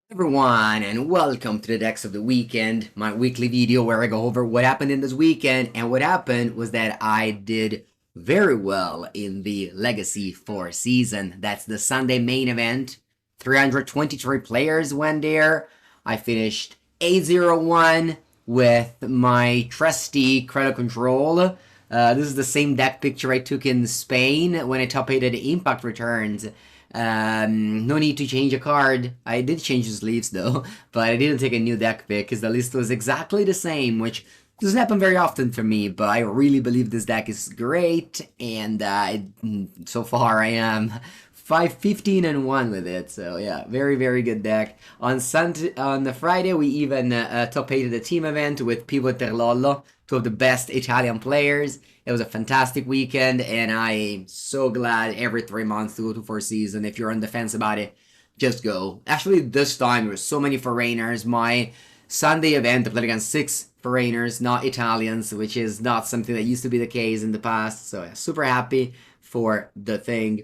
Everyone, and welcome to the Decks of the Weekend, my weekly video where I go over what happened in this weekend. And what happened was that I did very well in the Legacy 4 season. That's the Sunday main event. 323 players went there. I finished A01 with my trusty Credit Control. This is the same deck picture I took in Spain when I top 8 Impact Returns. No need to change a card. I did change the sleeves though, but I didn't take a new deck pick because the list was exactly the same, which doesn't happen very often for me, but I really believe this deck is great, and so far I am 5-15-1 with it. So yeah, very good deck. On the Friday, we even top 8 the team event with Pivo Terlollo, two of the best Italian players. It was a fantastic weekend, and I'm so glad every 3 months to go to Four Season. If you're on the fence about it, just go. Actually, this time there were so many foreigners. My Sunday event, I played against 6 foreigners, not Italians, which is not something that used to be the case in the past. So yeah, super happy for the thing.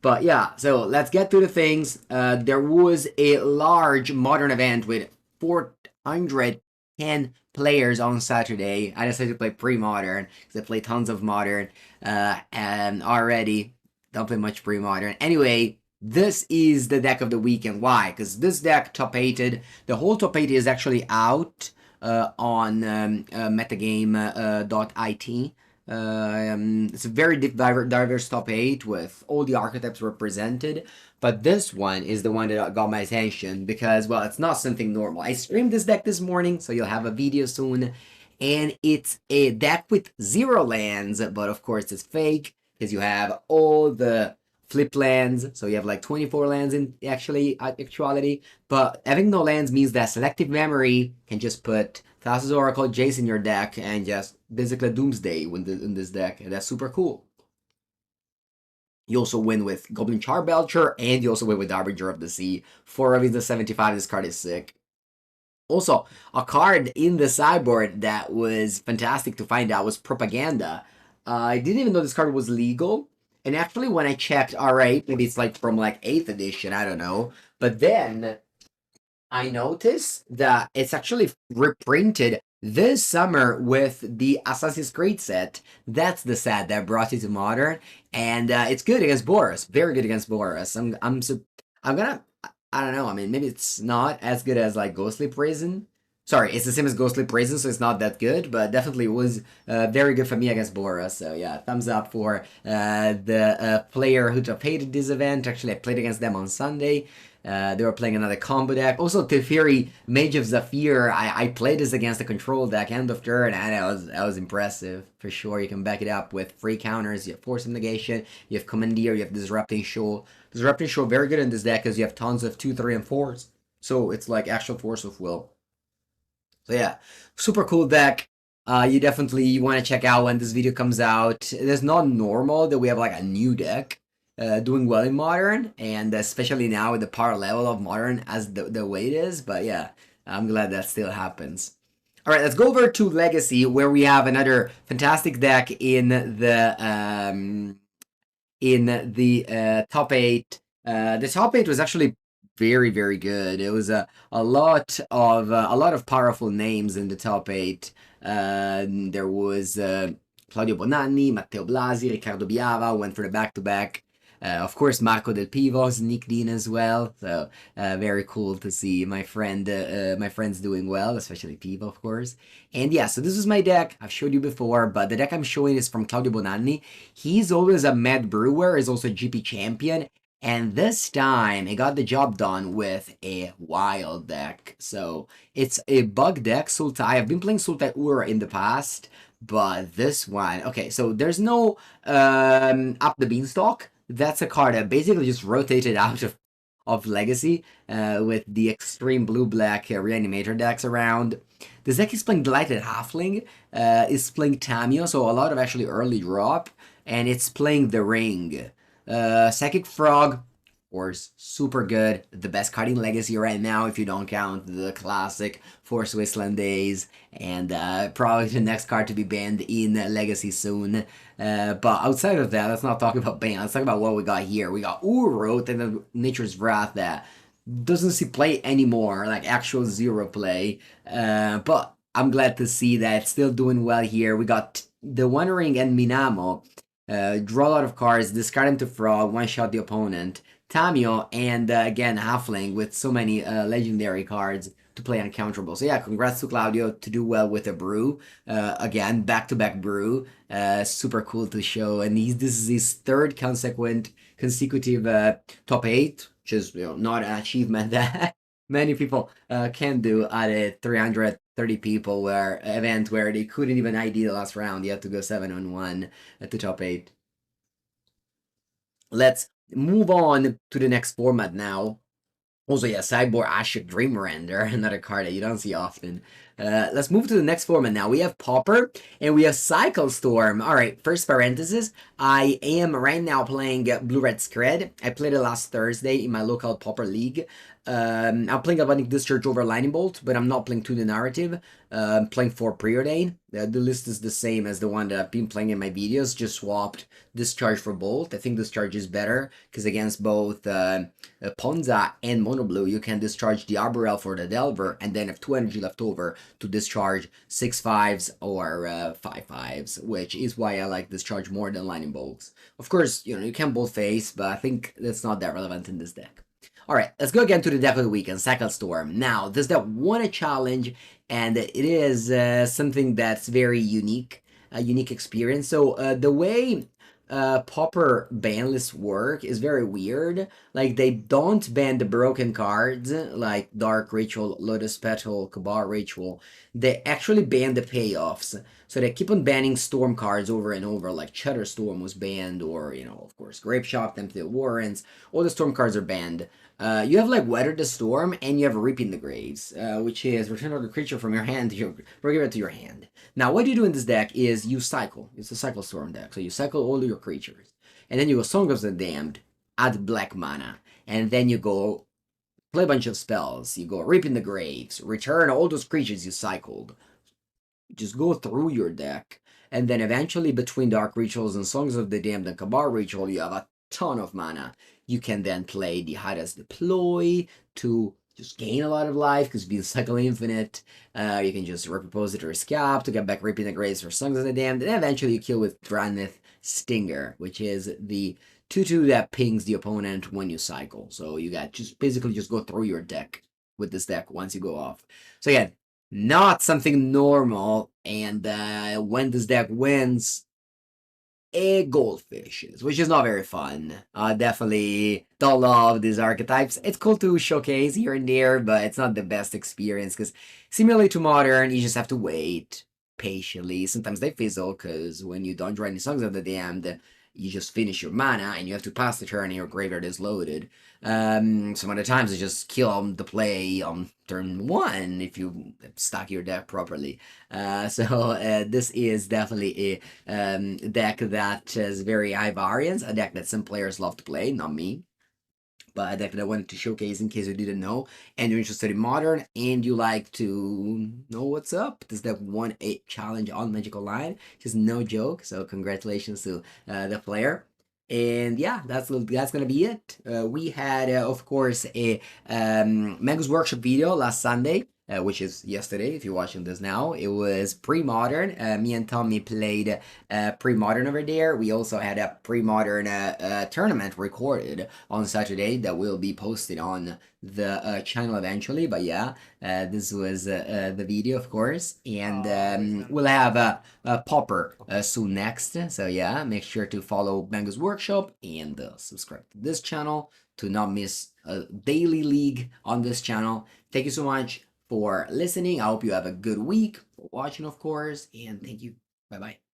But yeah, so let's get to the things. There was a large modern event with 410 players on Saturday. I decided to play pre-modern because I play tons of modern and already don't play much pre-modern. Anyway, this is the deck of the weekend. Why? Because this deck top 8'd. The whole top 8 is actually out on metagame.it. It's a very diverse top 8 with all the archetypes represented, but this one is the one that got my attention because, well, it's not something normal. I streamed this deck this morning, so you'll have a video soon, and it's a deck with 0 lands, but of course it's fake because you have all the flip lands, so you have like 24 lands in actuality, but having no lands means that Selective Memory can just put Thassa's Oracle, Jace in your deck, and just basically Doomsday in this deck, and that's super cool. You also win with Goblin Charbelcher, and you also win with Harbinger of the Sea. 4 of the 75, this card is sick. Also, a card in the sideboard that was fantastic to find out was Propaganda. I didn't even know this card was legal. And actually, when I checked, alright, maybe it's like from like 8th edition, I don't know. But then I noticed that it's actually reprinted this summer with the Assassin's Creed set. That's the set that brought it to modern, and it's good against Boros. Very good against Boros. I'm gonna. I don't know. I mean, maybe it's not as good as like Ghostly Prison. Sorry, it's the same as Ghostly Prison, so it's not that good, but definitely was very good for me against Boros. So yeah, thumbs up for the player who hated this event. Actually, I played against them on Sunday. They were playing another combo deck. Also, Teferi, Mage of Zafir. I played this against the control deck end of turn, and that was impressive for sure. You can back it up with free counters. You have Force of Negation. You have Commandeer. You have Disrupting Show. Disrupting Show very good in this deck because you have tons of 2, 3, and 4s. So it's like actual Force of Will. So yeah, super cool deck. You definitely want to check out when this video comes out. It's not normal that we have like a new deck doing well in modern, and especially now with the power level of modern as the way it is. But yeah, I'm glad that still happens. All right, let's go over to Legacy, where we have another fantastic deck in the top 8. The top 8 was actually very good. It was a lot of powerful names in the top 8. There was Claudio Bonanni, Matteo Blasi, Riccardo Biava went for the back-to-back. Of course, Marco Del Pivo sneaked in as well. So very cool to see my friends doing well, especially Pivo, of course. And yeah, so this is my deck. I've showed you before, but the deck I'm showing is from Claudio Bonanni. He's always a Mad Brewer, is also a GP champion. And this time, he got the job done with a wild deck. So it's a bug deck, Sultai. I've been playing Sultai Ura in the past, but this one, okay, so there's no Up the Beanstalk. That's a card that basically just rotated out of Legacy with the extreme blue-black Reanimator decks around. This deck is playing Delighted Halfling, is playing Tamio, so a lot of actually early drop, and it's playing The Ring. Psychic Frog, of course, super good. The best card in Legacy right now, if you don't count the classic for Switzerland days, and probably the next card to be banned in Legacy soon. But outside of that, let's not talk about ban. Let's talk about what we got here. We got Urut and the Nature's Wrath that doesn't see play anymore, like actual zero play. But I'm glad to see that it's still doing well here. We got the One Ring and Minamo. Draw a lot of cards, discard them to Frog, one shot the opponent. Tamio and again Halfling with so many legendary cards to play uncounterable. So yeah, congrats to Claudio to do well with a brew. Again, back-to-back brew. Super cool to show, and this is his third consecutive top eight, which is not an achievement that many people can do at a 330 people where event where they couldn't even ID the last round. You have to go 7-on-1 at the top eight. Let's move on to the next format now. Also, yeah, Cyborg Ashik Dream Render, another card that you don't see often. Let's move to the next format now. We have Pauper and we have Cycle Storm. All right, first parenthesis. I am right now playing Blue Red Scred. I played it last Thursday in my local Pauper League. I'm playing Galvanic Discharge over Lightning Bolt, but I'm not playing to the narrative. I'm playing for Preordain. The list is the same as the one that I've been playing in my videos, just swapped Discharge for Bolt. I think Discharge is better because against both Ponza and Mono Blue, you can discharge the Arborel for the Delver and then have 2 energy left over to discharge 6/5s or 5/5s, which is why I like Discharge more than Lightning Bolts. Of course, you can both face, but I think that's not that relevant in this deck. Alright, let's go again to the deck of the weekend, Cycle Storm. Now, this deck won a challenge, and it is something that's very unique, a unique experience. So, the way Pauper ban lists work is very weird. Like, they don't ban the broken cards, like Dark Ritual, Lotus Petal, Kabar Ritual. They actually ban the payoffs. So they keep on banning Storm cards over and over, like Cheddar Storm was banned, or, of course, Grape Shop, Tempted Warrants. All the Storm cards are banned. You have like Weather the Storm, and you have Reaping the Graves, which is return a creature from your hand to your, or give it to your hand. Now, what you do in this deck is you cycle. It's a Cycle Storm deck, so you cycle all your creatures, and then you go Song of the Damned, add black mana, and then you go play a bunch of spells. You go Reaping the Graves, return all those creatures you cycled. Just go through your deck, and then eventually between Dark Rituals and Songs of the Damned and Kabar Ritual, you have a ton of mana. You can then play the Hyda's Deploy to just gain a lot of life because being Cycle Infinite. You can just repropose it or Scalp to get back Reaping the Graves for Songs of the Damned, and eventually you kill with Dranith Stinger, which is the 2/2 that pings the opponent when you cycle. So you got just basically just go through your deck with this deck once you go off. So again, not something normal, and when this deck wins, it goldfishes, which is not very fun. Definitely don't love these archetypes. It's cool to showcase here and there, but it's not the best experience because similarly to Modern, you just have to wait patiently. Sometimes they fizzle because when you don't draw any Songs of the Damned, you just finish your mana and you have to pass the turn and your graveyard is loaded. Some other times you just kill the play on turn 1 if you stack your deck properly. So this is definitely a deck that has very high variance, a deck that some players love to play, not me. But a deck that I wanted to showcase in case you didn't know, and you're interested in Modern, and you like to know what's up. This deck won a challenge on Magic Online, just no joke. So congratulations to the player. And yeah, that's gonna be it. We had, of course, a Mengu's Workshop video last Sunday, which is yesterday. If you're watching this now, it was pre-modern. Me and Tommy played pre-modern over there. We also had a pre-modern tournament recorded on Saturday that will be posted on the channel eventually. But yeah, this was the video, of course, and we'll have a Pauper soon next. So yeah, make sure to follow Mengu's Workshop and subscribe to this channel to not miss a daily league on this channel. Thank you so much for listening. I hope you have a good week, for watching, of course, and thank you. Bye bye.